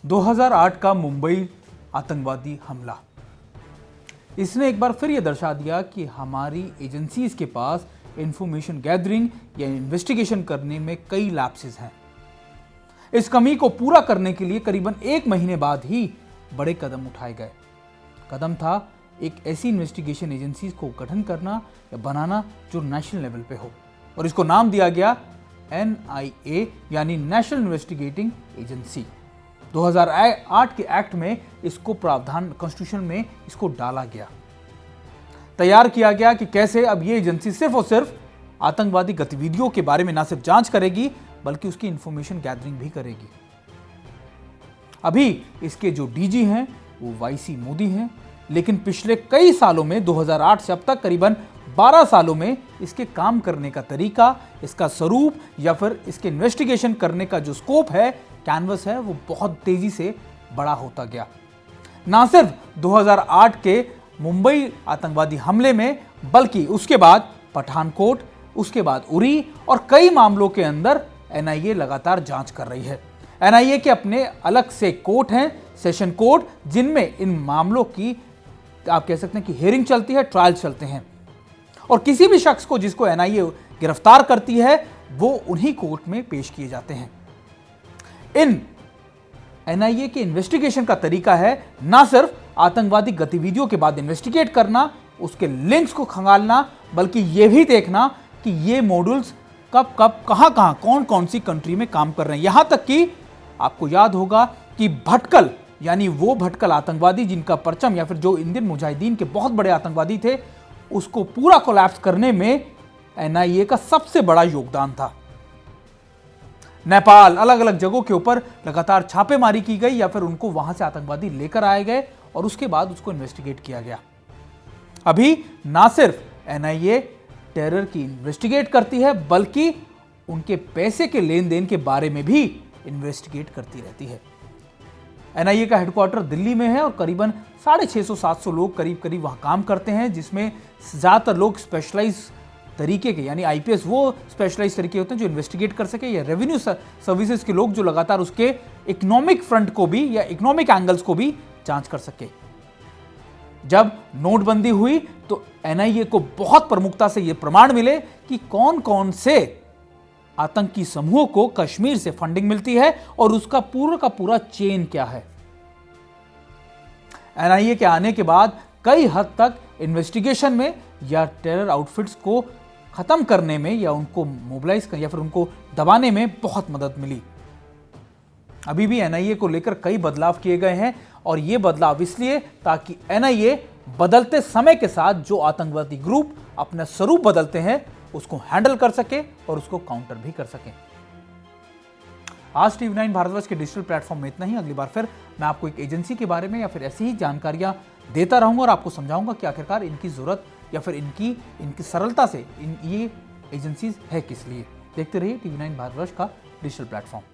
2008 का मुंबई आतंकवादी हमला, इसने एक बार फिर यह दर्शा दिया कि हमारी एजेंसीज के पास इंफॉर्मेशन गैदरिंग या इन्वेस्टिगेशन करने में कई लैप्सेस हैं। इस कमी को पूरा करने के लिए करीबन 1 महीने बाद ही बड़े कदम उठाए गए। कदम था एक ऐसी इन्वेस्टिगेशन एजेंसीज को गठन करना या बनाना जो नेशनल लेवल पे हो, और इसको नाम दिया गया NIA यानी नेशनल इन्वेस्टिगेटिंग एजेंसी। 2008 के एक्ट में इसको प्रावधान कॉन्स्टिट्यूशन में इसको डाला गया, तैयार किया गया कि कैसे अब ये एजेंसी सिर्फ और सिर्फ आतंकवादी गतिविधियों के बारे में ना सिर्फ जांच करेगी बल्कि उसकी इंफॉर्मेशन गैदरिंग भी करेगी। अभी इसके जो डीजी हैं वो YC मोदी हैं, लेकिन पिछले कई सालों में 2008 से अब तक करीबन 12 सालों में इसके काम करने का तरीका, इसका स्वरूप या फिर इसके इन्वेस्टिगेशन करने का जो स्कोप है, कैनवस है, वो बहुत तेजी से बड़ा होता गया। ना सिर्फ 2008 के मुंबई आतंकवादी हमले में, बल्कि उसके बाद पठानकोट, उसके बाद उरी और कई मामलों के अंदर NIA लगातार जांच कर रही है। NIA के अपने अलग से कोर्ट हैं, सेशन कोर्ट, जिनमें इन मामलों की आप कह सकते हैं कि हियरिंग चलती है, ट्रायल चलते हैं, और किसी भी शख्स को जिसको NIA गिरफ्तार करती है वो उन्हीं कोर्ट में पेश किए जाते हैं। इन NIA के इन्वेस्टिगेशन का तरीका है ना सिर्फ आतंकवादी गतिविधियों के बाद इन्वेस्टिगेट करना, उसके लिंक्स को खंगालना, बल्कि यह भी देखना कि ये मॉड्यूल्स कब कब कहां कहां कौन कौन सी कंट्री में काम कर रहे हैं। यहां तक कि आपको याद होगा कि भटकल यानी वो भटकल आतंकवादी जिनका परचम या फिर जो इंडियन मुजाहिदीन के बहुत बड़े आतंकवादी थे, उसको पूरा कोलैप्स करने में NIA का सबसे बड़ा योगदान था। नेपाल, अलग अलग जगहों के ऊपर लगातार छापेमारी की गई या फिर उनको वहां से आतंकवादी लेकर आए गए और उसके बाद उसको इन्वेस्टिगेट किया गया। अभी ना सिर्फ NIA टेरर की इन्वेस्टिगेट करती है बल्कि उनके पैसे के लेन देन के बारे में भी इन्वेस्टिगेट करती रहती है। NIA का हेडक्वार्टर दिल्ली में है और करीबन 650-700 लोग करीब करीब वहां काम करते हैं, जिसमें ज्यादातर लोग स्पेशलाइज तरीके के यानी IPS वो स्पेशलाइज तरीके होते हैं जो इन्वेस्टिगेट कर सके, या रेवेन्यू सर्विसेज के लोग जो लगातार उसके इकोनॉमिक फ्रंट को भी या इकोनॉमिक एंगल्स को भी जांच कर सके। जब नोटबंदी हुई तो NIA को बहुत प्रमुखता से यह प्रमाण मिले कि कौन कौन से आतंकी समूहों को कश्मीर से फंडिंग मिलती है और उसका पूरा का पूरा चेन क्या है। NIA के आने के बाद कई हद तक इन्वेस्टिगेशन में या टेरर आउटफिट्स को खत्म करने में या उनको मोबिलाइज कर या फिर उनको दबाने में बहुत मदद मिली। अभी भी NIA को लेकर कई बदलाव किए गए हैं, और ये बदलाव इसलिए ताकि NIA बदलते समय के साथ जो आतंकवादी ग्रुप अपना स्वरूप बदलते हैं उसको हैंडल कर सके और उसको काउंटर भी कर सके। आज TV9 भारतवर्ष के डिजिटल प्लेटफॉर्म में इतना ही। अगली बार फिर मैं आपको एक एजेंसी के बारे में या फिर ऐसी ही जानकारियां देता रहूंगा और आपको समझाऊंगा कि आखिरकार इनकी जरूरत या फिर इनकी सरलता से ये एजेंसीज है किस लिए। देखते रहिए TV9 भारतवर्ष का डिजिटल प्लेटफॉर्म।